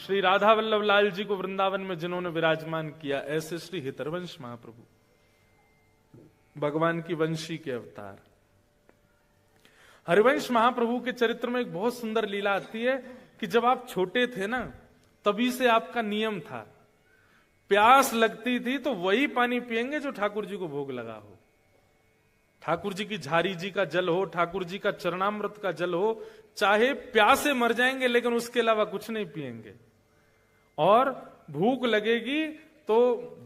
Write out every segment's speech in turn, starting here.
श्री राधा वल्लभ लाल जी को वृंदावन में जिन्होंने विराजमान किया, ऐसे श्री हितरवंश महाप्रभु भगवान की वंशी के अवतार। हरिवंश महाप्रभु के चरित्र में एक बहुत सुंदर लीला आती है कि जब आप छोटे थे ना, तभी से आपका नियम था, प्यास लगती थी तो वही पानी पिएंगे जो ठाकुर जी को भोग लगा हो। ठाकुर जी की झारी जी का जल हो, ठाकुर जी का चरणामृत का जल हो, चाहे प्यासे मर जाएंगे लेकिन उसके अलावा कुछ नहीं पिएंगे। और भूख लगेगी तो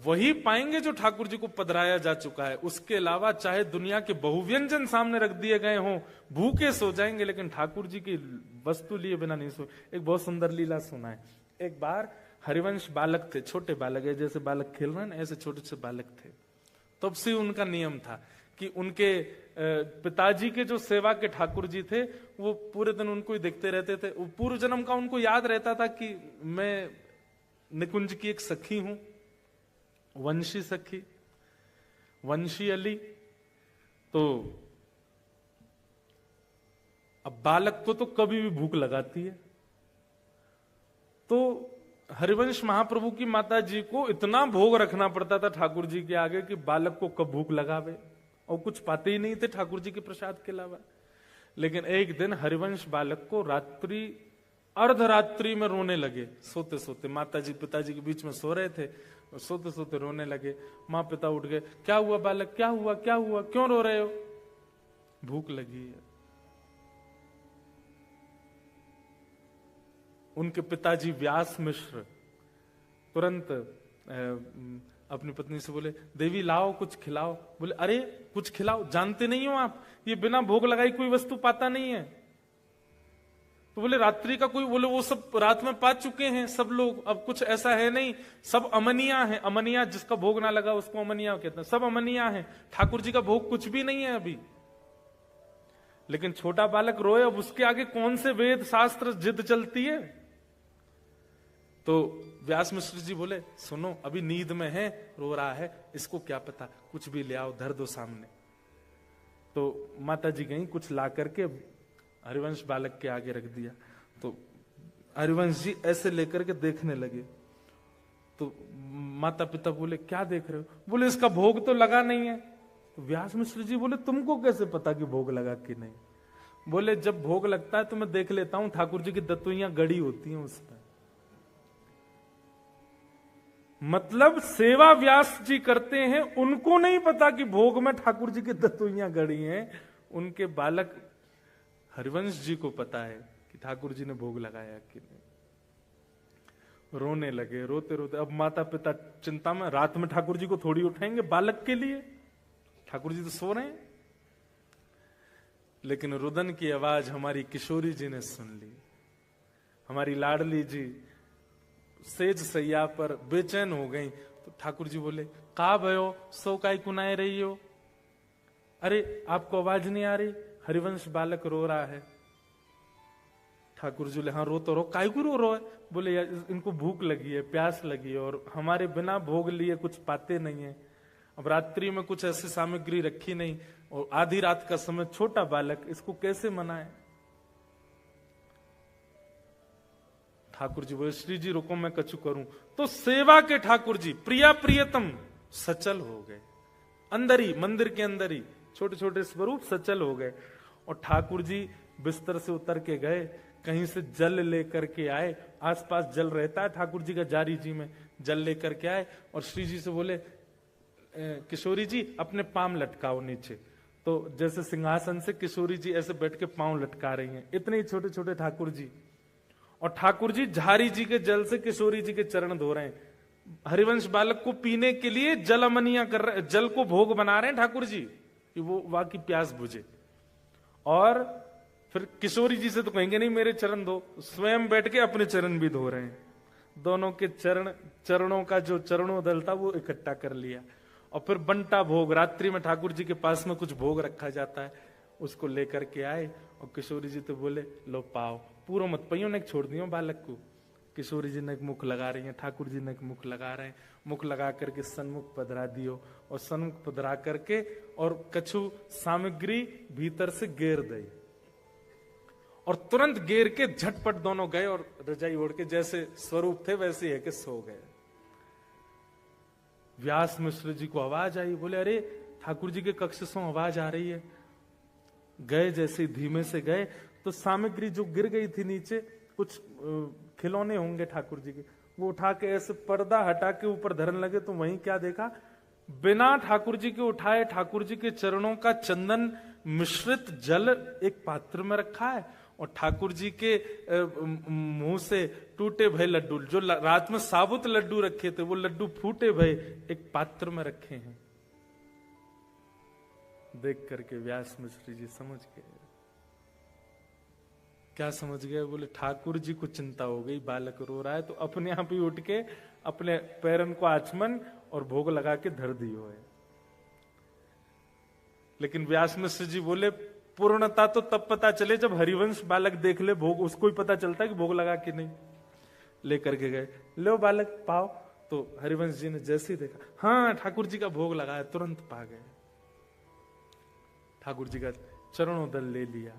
वही पाएंगे जो ठाकुर जी को पधराया जा चुका है। उसके अलावा चाहे दुनिया के बहुव्यंजन सामने रख दिए गए हों, भूखे सो जाएंगे लेकिन ठाकुर जी की वस्तु लिए बिना नहीं सो। एक बहुत सुंदर लीला सुना है। एक बार हरिवंश बालक थे, छोटे बालक है, जैसे बालक खेल रहे हैं ना, ऐसे छोटे से बालक थे। तब से उनका नियम था कि उनके पिताजी के जो सेवा के ठाकुर जी थे, वो पूरे दिन उनको ही देखते रहते थे। पूर्व जन्म का उनको याद रहता था कि मैं निकुंज की एक सखी हूं, वंशी सखी, वंशी अली। तो अब बालक को तो कभी भी भूख लगाती है, तो हरिवंश महाप्रभु की माता जी को इतना भोग रखना पड़ता था ठाकुर जी के आगे कि बालक को कब भूख लगावे, और कुछ पाते ही नहीं थे ठाकुर जी के प्रसाद के अलावा। लेकिन एक दिन हरिवंश बालक को रात्रि अर्धरात्रि में रोने लगे, सोते सोते। माता जी पिताजी के बीच में सो रहे थे, सोते सोते रोने लगे। माँ पिता उठ गए, क्या हुआ बालक, क्या हुआ, क्या हुआ, क्यों रो रहे हो? भूख लगी है। उनके पिताजी व्यास मिश्र तुरंत अपनी पत्नी से बोले, देवी लाओ कुछ खिलाओ। बोले, अरे कुछ खिलाओ, जानते नहीं हो आप, ये बिना भोग लगाई कोई वस्तु पाता नहीं है। तो बोले, रात्रि का कोई, बोले वो सब रात में पा चुके हैं सब लोग, अब कुछ ऐसा है नहीं, सब अमनिया है। अमनिया जिसका भोग ना लगा उसको अमनिया कहते हैं, सब अमनिया है, ठाकुर जी का भोग कुछ भी नहीं है अभी। लेकिन छोटा बालक रोए, अब उसके आगे कौन से वेद शास्त्र जिद चलती है। तो व्यास मिश्र जी बोले, सुनो अभी नींद में है, रो रहा है, इसको क्या पता, कुछ भी ले आओ, धर दो सामने। तो माता जी गई, कुछ ला करके हरिवंश बालक के आगे रख दिया। तो हरिवंश जी ऐसे लेकर के देखने लगे। तो माता पिता बोले, क्या देख रहे हो? बोले, इसका भोग तो लगा नहीं है। तो व्यास मिश्र जी बोले, तुमको कैसे पता कि भोग लगा कि नहीं? बोले, जब भोग लगता है तो मैं देख लेता हूं, ठाकुर जी की दतुइयां गड़ी होती हैं उसमें। मतलब सेवा व्यास जी करते हैं, उनको नहीं पता कि भोग में ठाकुर जी की दतुइयां गड़ी हैं। उनके बालक हरिवंश जी को पता है कि ठाकुर जी ने भोग लगाया कि नहीं। रोने लगे, रोते रोते। अब माता पिता चिंता में, रात में ठाकुर जी को थोड़ी उठाएंगे बालक के लिए, ठाकुर जी तो सो रहे हैं। लेकिन रुदन की आवाज हमारी किशोरी जी ने सुन ली। हमारी लाडली जी सेज सैया पर बेचैन हो गई। तो ठाकुर जी बोले, का भयो, सो काई कुनाए रही हो? अरे आपको आवाज नहीं आ रही? हरिवंश बालक रो रहा है। ठाकुर जी बोले, हाँ रो तो रो, काई को रो है? बोले, यार इनको भूख लगी है, प्यास लगी है, और हमारे बिना भोग लिए कुछ पाते नहीं है। अब रात्रि में कुछ ऐसी सामग्री रखी नहीं, और आधी रात का समय, छोटा बालक, इसको कैसे मनाए? ठाकुर जी बोले, श्री जी रुको मैं कछु करूं। तो सेवा के ठाकुर जी प्रिया प्रियतम सचल हो गए, अंदर ही, मंदिर के अंदर ही छोटे छोटे स्वरूप सचल हो गए। और ठाकुर जी बिस्तर से उतर के गए, कहीं से जल लेकर के आए, आसपास जल रहता है ठाकुर जी का जारी जी में, जल लेकर के आए और श्री जी से बोले, किशोरी जी अपने पांव लटकाओ नीचे। तो जैसे सिंहासन से किशोरी जी ऐसे बैठ के पांव लटका रही हैं, इतने ही छोटे छोटे ठाकुर जी। और ठाकुर जी झारी जी के जल से किशोरी जी के चरण धो रहे हैं। हरिवंश बालक को पीने के लिए जल अमनिया कर रहे, जल को भोग बना रहे हैं ठाकुर जी कि वो वहां की प्यास बुझे। और फिर किशोरी जी से तो कहेंगे नहीं मेरे चरण धो, स्वयं बैठ के अपने चरण भी धो रहे हैं। दोनों के चरणों का जो चरणोदल था वो इकट्ठा कर लिया। और फिर बंटा भोग, रात्रि में ठाकुर जी के पास में कुछ भोग रखा जाता है, उसको लेकर के आए। और किशोरी जी तो बोले, लो पाओ, पूरा मत पियो, ने छोड़ दियो बालक को। किशोरी जी ने एक मुख लगा रही है, ठाकुर जी ने एक मुख लगा रहे हैं। मुख लगा करके सन्मुख पधरा दियो, और सन्मुख पधरा करके और कछु सामग्री भीतर से गेर दी। और तुरंत गेर के झटपट दोनों गए और रजाई ओढ़ के जैसे स्वरूप थे वैसे है कि सो गए। व्यास मिश्र जी को आवाज आई, बोले अरे ठाकुर जी के कक्ष से आवाज आ रही है। गए, जैसे धीमे से गए तो सामग्री जो गिर गई थी नीचे, कुछ खिलौने होंगे ठाकुर जी के, वो उठा के ऐसे पर्दा हटा के ऊपर धरन लगे। तो वहीं क्या देखा, बिना ठाकुर जी के उठाए ठाकुर जी के चरणों का चंदन मिश्रित जल एक पात्र में रखा है, और ठाकुर जी के मुंह से टूटे भय लड्डू, जो रात में साबुत लड्डू रखे थे, वो लड्डू फूटे भय एक पात्र में रखे हैं। देख करके व्यास मिश्र जी समझ गए। क्या समझ गए? बोले ठाकुर जी को चिंता हो गई, बालक रो रहा है, तो अपने आप ही उठ के अपने पैरन को आचमन और भोग लगा के धर दियो है। लेकिन व्यास मिश्र जी बोले पूर्णता तो तब पता चले जब हरिवंश बालक देख ले भोग, उसको ही पता चलता है कि भोग लगा कि नहीं। लेकर के गए, लो बालक पाओ। तो हरिवंश जी ने जैसे ही देखा, हाँ ठाकुर जी का भोग लगाया, तुरंत पा गए। ठाकुर जी का चरणोदल ले लिया।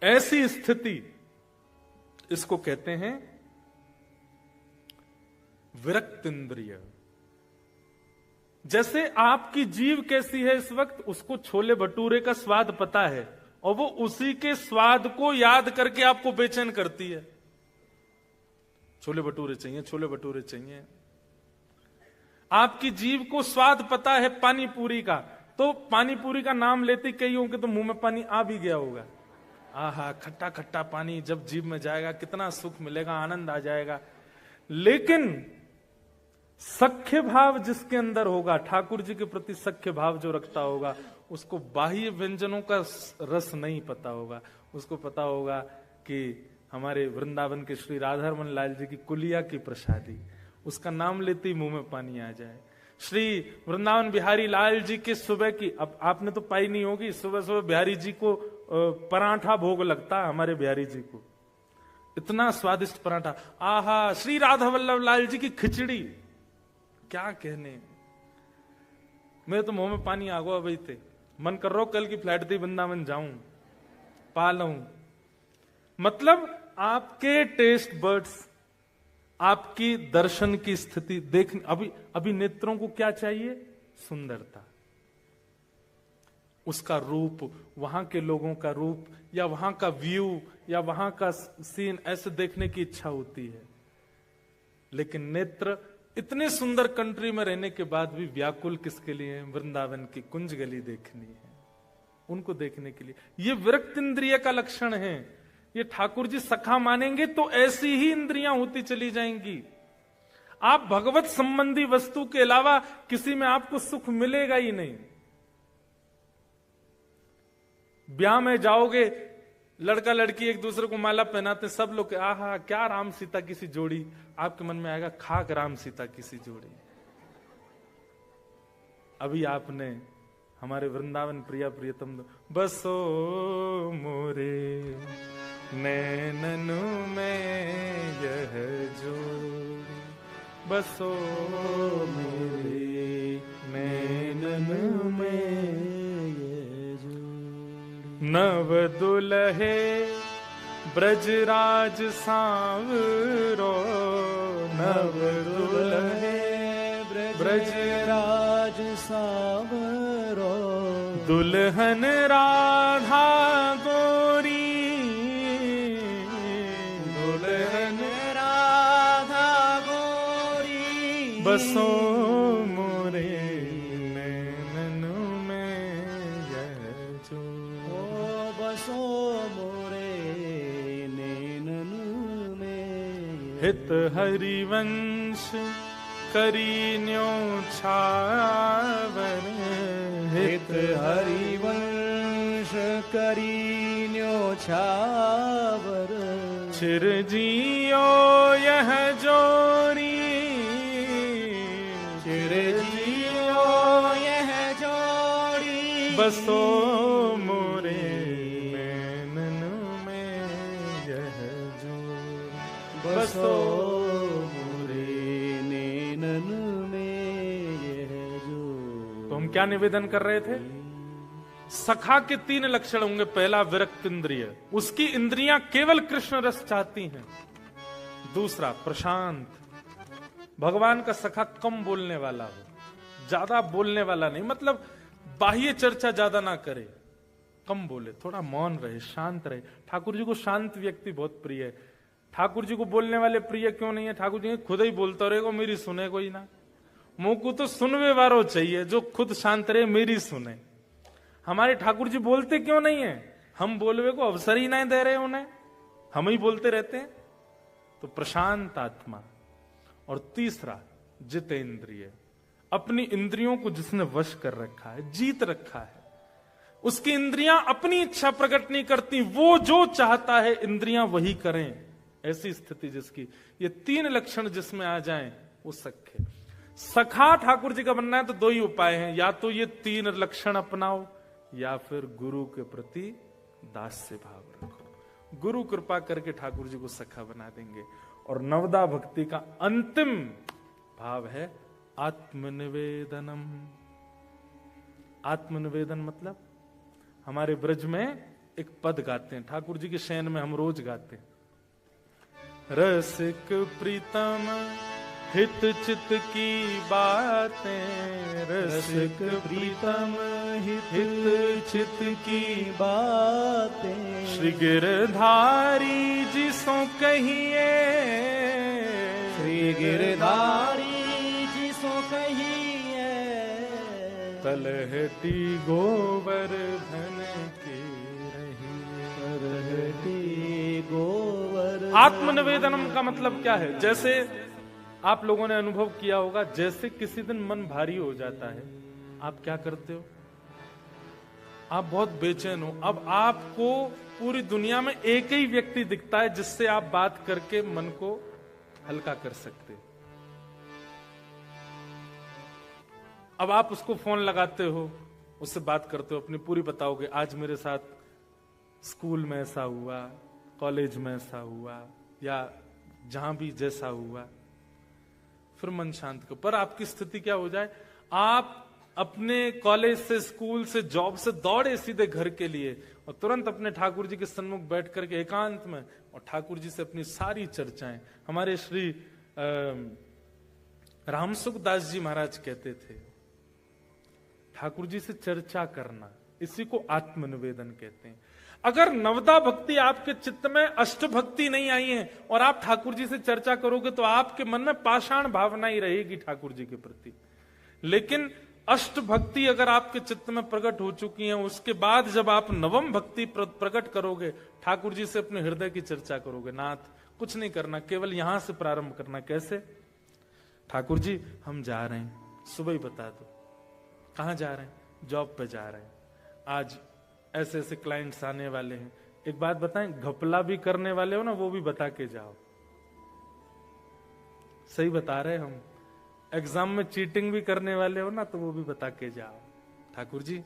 ऐसी स्थिति, इसको कहते हैं विरक्त इंद्रिय। जैसे आपकी जीव कैसी है इस वक्त, उसको छोले भटूरे का स्वाद पता है और वो उसी के स्वाद को याद करके आपको बेचैन करती है। छोले भटूरे चाहिए, छोले भटूरे चाहिए। आपकी जीव को स्वाद पता है पानी पूरी का, तो पानी पूरी का नाम लेते कईयों के तो मुंह में पानी आ भी गया होगा। आहा, खट्टा खट्टा पानी जब जीभ में जाएगा कितना सुख मिलेगा, आनंद आ जाएगा। लेकिन सख्य भाव जिसके अंदर होगा, ठाकुर जी के प्रति सख्य भाव जो रखता होगा, उसको बाह्य व्यंजनों का रस नहीं पता होगा। उसको पता होगा कि हमारे वृंदावन के श्री राधारमन लाल जी की कुलिया की प्रसादी, उसका नाम लेते ही मुंह में पानी आ जाए। श्री वृंदावन बिहारी लाल जी के सुबह की, अब आपने तो पाई नहीं होगी, सुबह सुबह बिहारी जी को पराठा भोग लगता, हमारे बिहारी जी को इतना स्वादिष्ट पराठा। आहा, श्री राधा वल्लभ लाल जी की खिचड़ी, क्या कहने, मेरे तो मुंह में पानी आ गया भाई थे। मन कर रहा कल की फ्लाइट थी वृंदावन जाऊं, पा लूं। मतलब आपके टेस्ट बर्ड्स, आपकी दर्शन की स्थिति देख, अभी नेत्रों को क्या चाहिए? सुंदरता, उसका रूप, वहां के लोगों का रूप, या वहां का व्यू, या वहां का सीन, ऐसे देखने की इच्छा होती है। लेकिन नेत्र इतने सुंदर कंट्री में रहने के बाद भी व्याकुल किसके लिए है? वृंदावन की कुंज गली देखनी है, उनको देखने के लिए। ये विरक्त इंद्रिय का लक्षण है। ये ठाकुर जी सखा मानेंगे तो ऐसी ही इंद्रियां होती चली जाएंगी। आप भगवत संबंधी वस्तु के अलावा किसी में आपको सुख मिलेगा ही नहीं। ब्याह में जाओगे, लड़का लड़की एक दूसरे को माला पहनाते, सब लोग आहा क्या राम सीता की सी जोड़ी, आपके मन में आएगा खाक राम सीता की सी जोड़ी। अभी आपने हमारे वृंदावन प्रिया प्रियतम, बसो मोरे नैननु में यह जोड़ी, बसो मेरे नैननु में नव दुल्हे ब्रजराज सांवरो, नव दुल्हे ब्रजराज सांवरो, दुल्हन राधा गोरी, दुल्हन राधा गोरी, बसो मोरे हित हरिवंश करीन्यो छावर, हित हरिवंश करीन्यो छावर, चिरजियो यह जोरी, चिरजियो यह जोड़ी, बसो मोरे बसो मोरे नैनन में यह जो। तो हम क्या निवेदन कर रहे थे? सखा के 3 लक्षण होंगे। पहला विरक्त इंद्रिय, उसकी इंद्रियां केवल कृष्ण रस चाहती हैं। दूसरा प्रशांत, भगवान का सखा कम बोलने वाला हो, ज्यादा बोलने वाला नहीं, मतलब बाह्य चर्चा ज्यादा ना करे, कम बोले, थोड़ा मौन रहे, शांत रहे। ठाकुर जी को शांत व्यक्ति बहुत प्रिय है। ठाकुर जी को बोलने वाले प्रिय क्यों नहीं है? ठाकुर जी खुद ही बोलता रहेगा, मेरी सुने कोई ना। मुंह को तो सुनवे वारो चाहिए, जो खुद शांत रहे, मेरी सुने। हमारे ठाकुर जी बोलते क्यों नहीं है? हम बोलवे को अवसर ही नहीं दे रहे उन्हें, हम ही बोलते रहते हैं। तो प्रशांत आत्मा। और तीसरा जितेंद्रिय, अपनी इंद्रियों को जिसने वश कर रखा है, जीत रखा है, उसकी इंद्रियां अपनी इच्छा प्रकट नहीं करती, वो जो चाहता है इंद्रियां वही करें। ऐसी स्थिति जिसकी, ये 3 लक्षण जिसमें आ जाएं वो सखे। सखा ठाकुर जी का बनना है तो 2 ही उपाय हैं, या तो ये 3 लक्षण अपनाओ, या फिर गुरु के प्रति दास्य भाव रखो। गुरु कृपा करके ठाकुर जी को सखा बना देंगे। और नवदा भक्ति का अंतिम भाव है आत्मनिवेदनम। आत्मनिवेदन मतलब हमारे ब्रज में एक पद गाते हैं, ठाकुर जी के शयन में हम रोज गाते हैं। रसिक प्रीतम हित चित की बातें, रसिक प्रीतम हित चित की बातें, श्री गिरधारी जी सो कहिए, श्री गिरधारी जी सो कहिए, तलहटी गोवर्धन की रही, तलहटी गोवर्धन। आत्मनिवेदनम का मतलब क्या है? जैसे आप लोगों ने अनुभव किया होगा, जैसे किसी दिन मन भारी हो जाता है, आप क्या करते हो? आप बहुत बेचैन हो। अब आपको पूरी दुनिया में एक ही व्यक्ति दिखता है जिससे आप बात करके मन को हल्का कर सकते हो। अब आप उसको फोन लगाते हो, उससे बात करते हो, अपनी पूरी बताओगे, आज मेरे साथ स्कूल में ऐसा हुआ, कॉलेज में ऐसा हुआ, या जहां भी जैसा हुआ, फिर मन शांत करो। पर आपकी स्थिति क्या हो जाए, आप अपने कॉलेज से, स्कूल से, जॉब से दौड़े सीधे घर के लिए, और तुरंत अपने ठाकुर जी के सन्मुख बैठ करके एकांत में और ठाकुर जी से अपनी सारी चर्चाएं। हमारे श्री रामसुख दास जी महाराज कहते थे, ठाकुर जी से चर्चा करना, इसी को आत्मनिवेदन कहते हैं। अगर नवदा भक्ति आपके चित्त में, अष्ट भक्ति नहीं आई है, और आप ठाकुर जी से चर्चा करोगे, तो आपके मन में पाषाण भावना ही रहेगी ठाकुर जी के प्रति। लेकिन अष्ट भक्ति अगर आपके चित्त में प्रकट हो चुकी है, उसके बाद जब आप नवम भक्ति प्रकट करोगे, ठाकुर जी से अपने हृदय की चर्चा करोगे, नाथ कुछ नहीं करना, केवल यहां से प्रारंभ करना। कैसे? ठाकुर जी हम जा रहे हैं, सुबह ही बता दो कहां जा रहे हैं। जॉब पे जा रहे हैं, आज ऐसे ऐसे क्लाइंट्स आने वाले हैं। एक बात बताएं, घपला भी करने वाले हो ना, वो भी बता के जाओ। सही बता रहे हम। एग्जाम में चीटिंग भी करने वाले हो ना, तो वो भी बता के जाओ। ठाकुर जी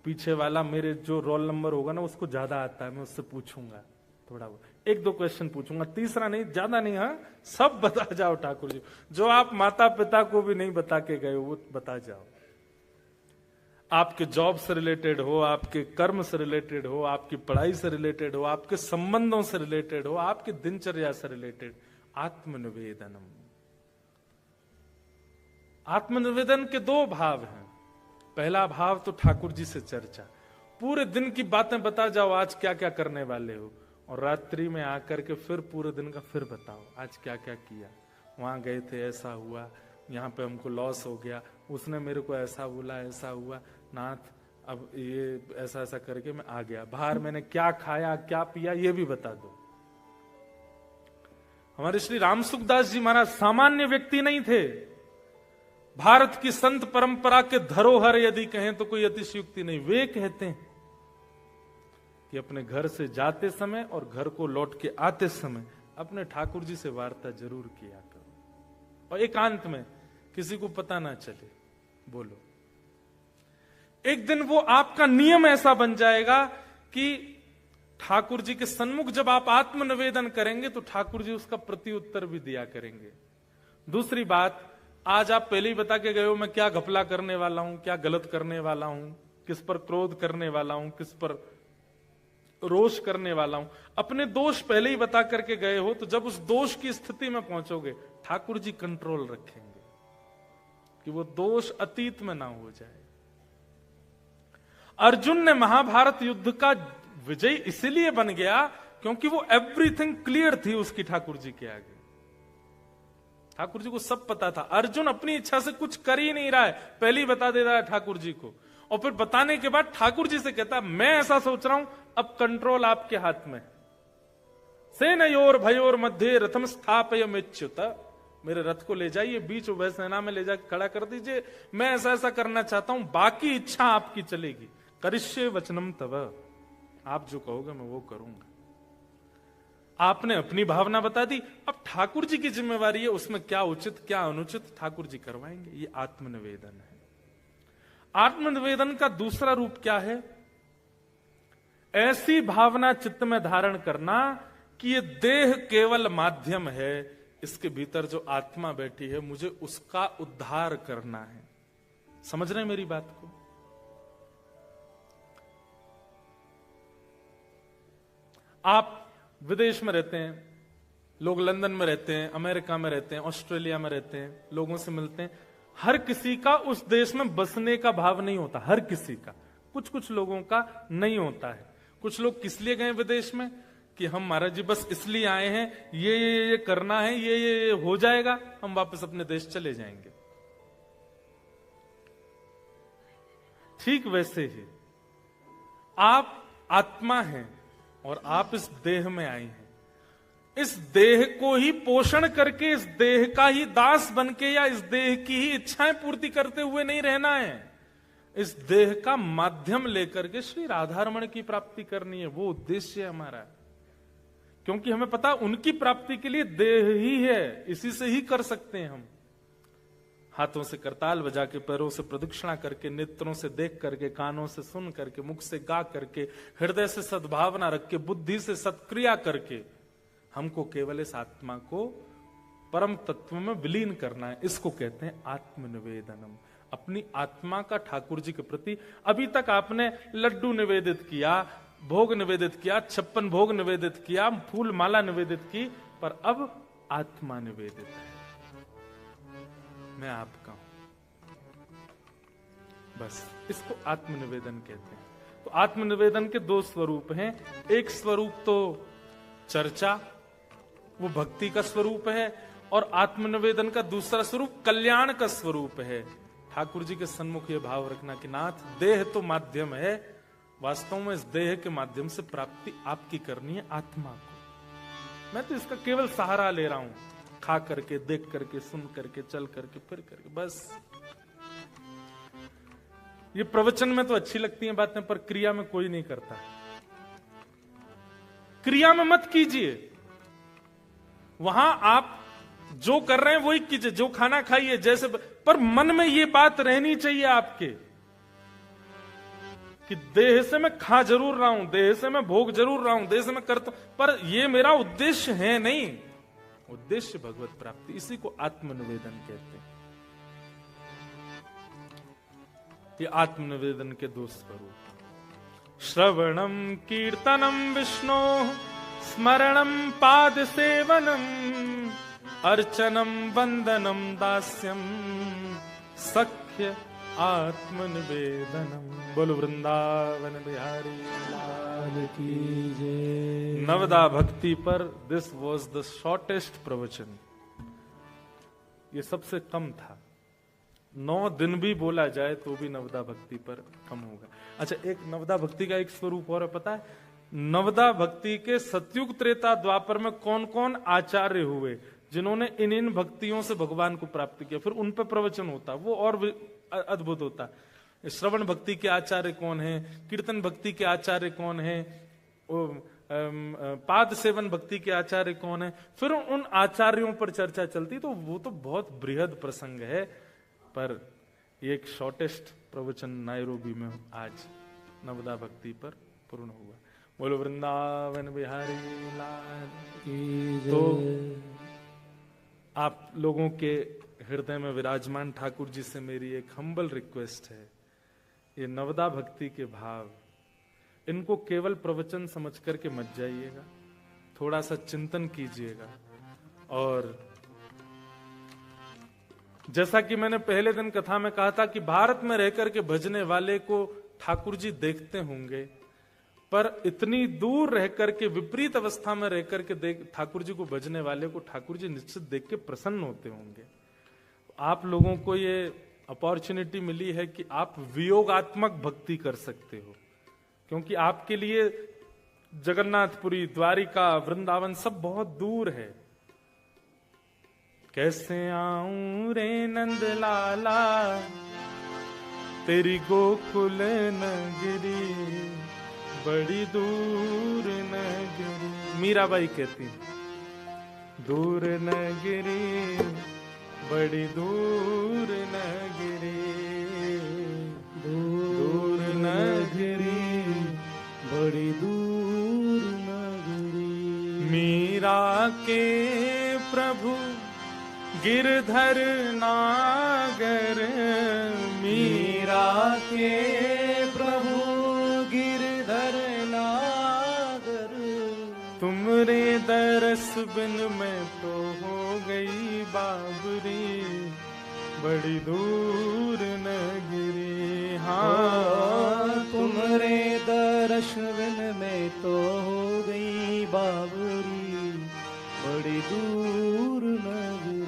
पीछे वाला मेरे जो रोल नंबर होगा ना, उसको ज्यादा आता है, मैं उससे पूछूंगा, थोड़ा वो 1-2 क्वेश्चन पूछूंगा, तीसरा नहीं, ज्यादा नहीं, हाँ सब बता जाओ ठाकुर जी। जो आप माता पिता को भी नहीं बता के गए वो बता जाओ। आपके जॉब से रिलेटेड हो, आपके कर्म से रिलेटेड हो, आपकी पढ़ाई से रिलेटेड हो, आपके संबंधों से रिलेटेड हो, आपकी दिनचर्या से रिलेटेड। आत्मनिवेदनम। आत्मनिवेदन के 2 भाव हैं। पहला भाव तो ठाकुर जी से चर्चा, पूरे दिन की बातें बता जाओ, आज क्या क्या करने वाले हो, और रात्रि में आकर के फिर पूरे दिन का फिर बताओ, आज क्या क्या किया, वहां गए थे, ऐसा हुआ, यहाँ पे हमको लॉस हो गया, उसने मेरे को ऐसा बोला, ऐसा हुआ, नाथ अब ये ऐसा ऐसा करके मैं आ गया, बाहर मैंने क्या खाया, क्या पिया, ये भी बता दो। हमारे श्री रामसुखदास जी महाराज सामान्य व्यक्ति नहीं थे। भारत की संत परंपरा के धरोहर यदि कहें तो कोई अतिशयोक्ति नहीं। वे कहते हैं कि अपने घर से जाते समय और घर को लौट के आते समय अपने ठाकुर जी से वार्ता जरूर किया करो, और एकांत में, किसी को पता ना चले, बोलो। एक दिन वो आपका नियम ऐसा बन जाएगा कि ठाकुर जी के सन्मुख जब आप आत्मनिवेदन करेंगे तो ठाकुर जी उसका प्रत्युत्तर भी दिया करेंगे। दूसरी बात, आज आप पहले ही बता के गए हो मैं क्या घपला करने वाला हूं, क्या गलत करने वाला हूं, किस पर क्रोध करने वाला हूं, किस पर रोष करने वाला हूं, अपने दोष पहले ही बता करके गए हो, तो जब उस दोष की स्थिति में पहुंचोगे ठाकुर जी कंट्रोल रखेंगे कि वो दोष अतीत में ना हो जाए। अर्जुन ने महाभारत युद्ध का विजय इसलिए बन गया क्योंकि वो एवरीथिंग क्लियर थी उसकी ठाकुर जी के आगे। ठाकुर जी को सब पता था। अर्जुन अपनी इच्छा से कुछ कर ही नहीं रहा है, पहले ही बता दे रहा है ठाकुर जी को, और फिर बताने के बाद ठाकुर जी से कहता मैं ऐसा सोच रहा हूं, अब कंट्रोल आपके हाथ में। सेनयोर भयोर मध्य रथम स्थापयमेच्युत, मेरे रथ को ले जाइए बीच उभय सेना में ले जाकर खड़ा कर दीजिए, मैं ऐसा ऐसा करना चाहता हूं, बाकी इच्छा आपकी चलेगी। करिष्ये वचनम तव, आप जो कहोगे मैं वो करूंगा। आपने अपनी भावना बता दी, अब ठाकुर जी की जिम्मेवारी है उसमें क्या उचित क्या अनुचित ठाकुर जी करवाएंगे। ये आत्मनिवेदन है। आत्मनिवेदन का दूसरा रूप क्या है? ऐसी भावना चित्त में धारण करना कि ये देह केवल माध्यम है, इसके भीतर जो आत्मा बैठी है मुझे उसका उद्धार करना है। समझ रहे हैं मेरी बात को? आप विदेश में रहते हैं, लोग लंदन में रहते हैं, अमेरिका में रहते हैं, ऑस्ट्रेलिया में रहते हैं, लोगों से मिलते हैं। हर किसी का उस देश में बसने का भाव नहीं होता, हर किसी का। कुछ कुछ लोगों का नहीं होता है। कुछ लोग किस लिए गए विदेश में कि हम महाराज जी बस इसलिए आए हैं, ये करना है, ये हो जाएगा, हम वापस अपने देश चले जाएंगे। ठीक वैसे ही आप आत्मा हैं और आप इस देह में आए हैं। इस देह को ही पोषण करके, इस देह का ही दास बनके या इस देह की ही इच्छाएं पूर्ति करते हुए नहीं रहना है। इस देह का माध्यम लेकर के श्री राधारमण की प्राप्ति करनी है, वो उद्देश्य है हमारा। क्योंकि हमें पता उनकी प्राप्ति के लिए देह ही है, इसी से ही कर सकते हैं हम। हाथों से करताल बजा के, पैरों से प्रदक्षिणा करके, नेत्रों से देख करके, कानों से सुन करके, मुख से गा करके, हृदय से सद्भावना रख के, बुद्धि से सत्क्रिया करके हमको केवल इस आत्मा को परम तत्व में विलीन करना है। इसको कहते हैं आत्मनिवेदनम। अपनी आत्मा का ठाकुर जी के प्रति, अभी तक आपने लड्डू निवेदित किया, भोग निवेदित किया, 56 भोग निवेदित किया, फूल माला निवेदित की, पर अब आत्मा निवेदित है, मैं आपका हूं। बस इसको आत्मनिवेदन कहते हैं। तो आत्मनिवेदन के दो स्वरूप हैं। एक स्वरूप तो चर्चा, वो भक्ति का स्वरूप है, और आत्मनिवेदन का दूसरा स्वरूप कल्याण का स्वरूप है। ठाकुर जी के सन्मुख ये भाव रखना कि नाथ, देह तो माध्यम है, वास्तव में इस देह के माध्यम से प्राप्ति आपकी करनी है आत्मा को। मैं तो इसका केवल सहारा ले रहा हूं, खा करके, देख करके, सुन करके, चल करके, फिर करके, बस। ये प्रवचन में तो अच्छी लगती हैं बातें, पर क्रिया में कोई नहीं करता। क्रिया में मत कीजिए। वहां आप जो कर रहे हैं वही कीजिए, जो खाना खाइए, जैसे, पर मन में ये बात रहनी चाहिए आपके कि देह से मैं खा जरूर रहा हूं, देह से मैं भोग जरूर रहा हूं, देह से मैं करता हूं, पर ये मेरा उद्देश्य है नहीं। उद्देश्य भगवत प्राप्ति, इसी को आत्मनिवेदन कहते हैं। ये आत्मनिवेदन के दो स्वरूप, श्रवणम कीर्तनम विष्णु, स्मरणम पाद सेवनम, अर्चनम वंदनम दास्यम, सख्य आत्मनिवेदनम। बोलो वृंदावन बिहारी लाल की जय। नवदा भक्ति पर दिस वॉज द शॉर्टेस्ट प्रवचन। ये सबसे कम था। 9 दिन भी बोला जाए तो भी नवदा भक्ति पर कम होगा। अच्छा, एक नवदा भक्ति का एक स्वरूप और है, पता है? नवदा भक्ति के सतयुग त्रेता द्वापर में कौन कौन आचार्य हुए जिन्होंने इन भक्तियों से भगवान को प्राप्त किया, फिर उन पर प्रवचन होता, वो और अद्भुत होता। श्रवण भक्ति के आचार्य कौन है, कीर्तन भक्ति के आचार्य कौन है, पाद सेवन भक्ति के आचार्य कौन है, फिर उन आचार्यों पर चर्चा चलती। तो वो तो बहुत बृहद प्रसंग है, पर एक शॉर्टेस्ट प्रवचन नायरोबी में आज नवदा भक्ति पर पूर्ण हुआ। बोलो वृंदावन बिहारी लाल की जय। तो आप लोगों के हृदय में विराजमान ठाकुर जी से मेरी एक हम्बल रिक्वेस्ट है, ये नवदा भक्ति के भाव, इनको केवल प्रवचन समझ करके मत जाइएगा, थोड़ा सा चिंतन कीजिएगा। और जैसा कि मैंने पहले दिन कथा में कहा था कि भारत में रहकर के भजने वाले को ठाकुर जी देखते होंगे, पर इतनी दूर रहकर के विपरीत अवस्था में रहकर के ठाकुर जी को भजने वाले को ठाकुर जी निश्चित देख के प्रसन्न होते होंगे। आप लोगों को ये अपॉर्चुनिटी मिली है कि आप वियोगात्मक भक्ति कर सकते हो, क्योंकि आपके लिए जगन्नाथपुरी, द्वारिका, वृंदावन सब बहुत दूर है। कैसे आऊं रे नंद लाला तेरी गोकुल नगरी, बड़ी दूर नगरी। मीराबाई कहती दूर नगरी, बड़ी दूर नगरी, दूर नगरी, बड़ी दूर नगरी। मीरा के प्रभु गिरधर नागर, मीरा के प्रभु गिरधर नागर। तुमरे दरस बिन मैं तो हो गई बाबरी, बड़ी दूर नगरी। हाँ तुमरे दरस बिन मैं तो हो गई बाबरी, बड़ी दूर नगरी।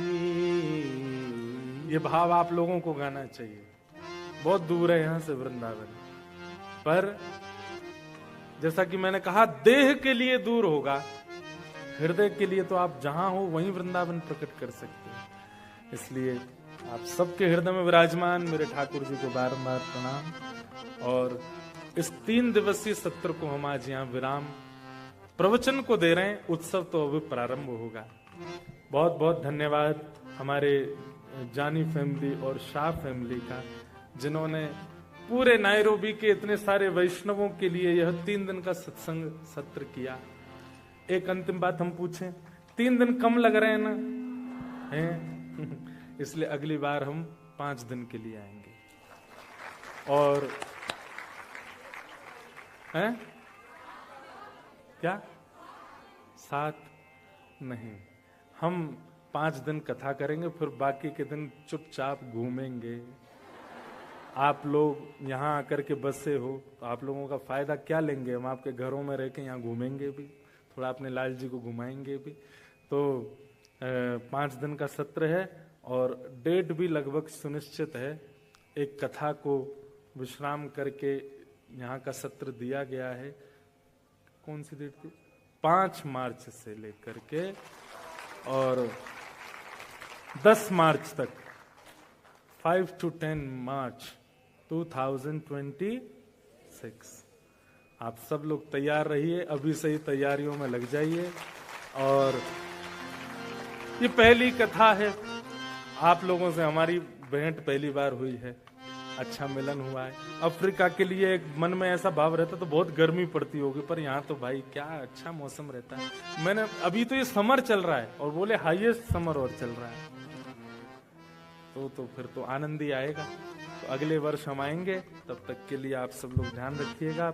ये भाव आप लोगों को गाना चाहिए। बहुत दूर है यहां से वृंदावन, पर जैसा कि मैंने कहा देह के लिए दूर होगा, हृदय के लिए तो आप जहां हो वहीं वृंदावन प्रकट कर सकते हैं। इसलिए आप सबके हृदय में विराजमान मेरे ठाकुर जी को बारंबार प्रणाम। और इस 3 दिवसीय सत्र को हम आज यहाँ विराम प्रवचन को दे रहे हैं। उत्सव तो अभी प्रारंभ होगा। बहुत बहुत धन्यवाद हमारे जानी फैमिली और शाह फैमिली का, जिन्होंने पूरे नायरोबी के इतने सारे वैष्णवों के लिए यह 3 दिन का सत्संग सत्र किया। एक अंतिम बात हम पूछें, 3 दिन कम लग रहे हैं ना? हैं? इसलिए अगली बार हम 5 दिन के लिए आएंगे। और हैं? क्या 7 नहीं, हम 5 दिन कथा करेंगे, फिर बाकी के दिन चुपचाप घूमेंगे। आप लोग यहाँ आकर के बसे हो तो आप लोगों का फायदा क्या लेंगे? हम आपके घरों में रह के यहाँ घूमेंगे भी, थोड़ा अपने लाल जी को घुमाएंगे भी। तो 5 दिन का सत्र है और डेट भी लगभग सुनिश्चित है। एक कथा को विश्राम करके यहाँ का सत्र दिया गया है। कौन सी डेट थी? 5 मार्च से लेकर के और 10 मार्च तक, 5 to 10 मार्च 2026। आप सब लोग तैयार रहिए, अभी से ही तैयारियों में लग जाइए। और ये पहली कथा है, आप लोगों से हमारी भेंट पहली बार हुई है, अच्छा मिलन हुआ है। अफ्रीका के लिए एक मन में ऐसा भाव रहता तो बहुत गर्मी पड़ती होगी, पर यहाँ तो भाई क्या अच्छा मौसम रहता है। मैंने अभी तो ये समर चल रहा है और बोले हाईएस्ट समर और चल रहा है, तो फिर तो आनंद ही आएगा। तो अगले वर्ष हम आएंगे, तब तक के लिए आप सब लोग ध्यान रखिएगा।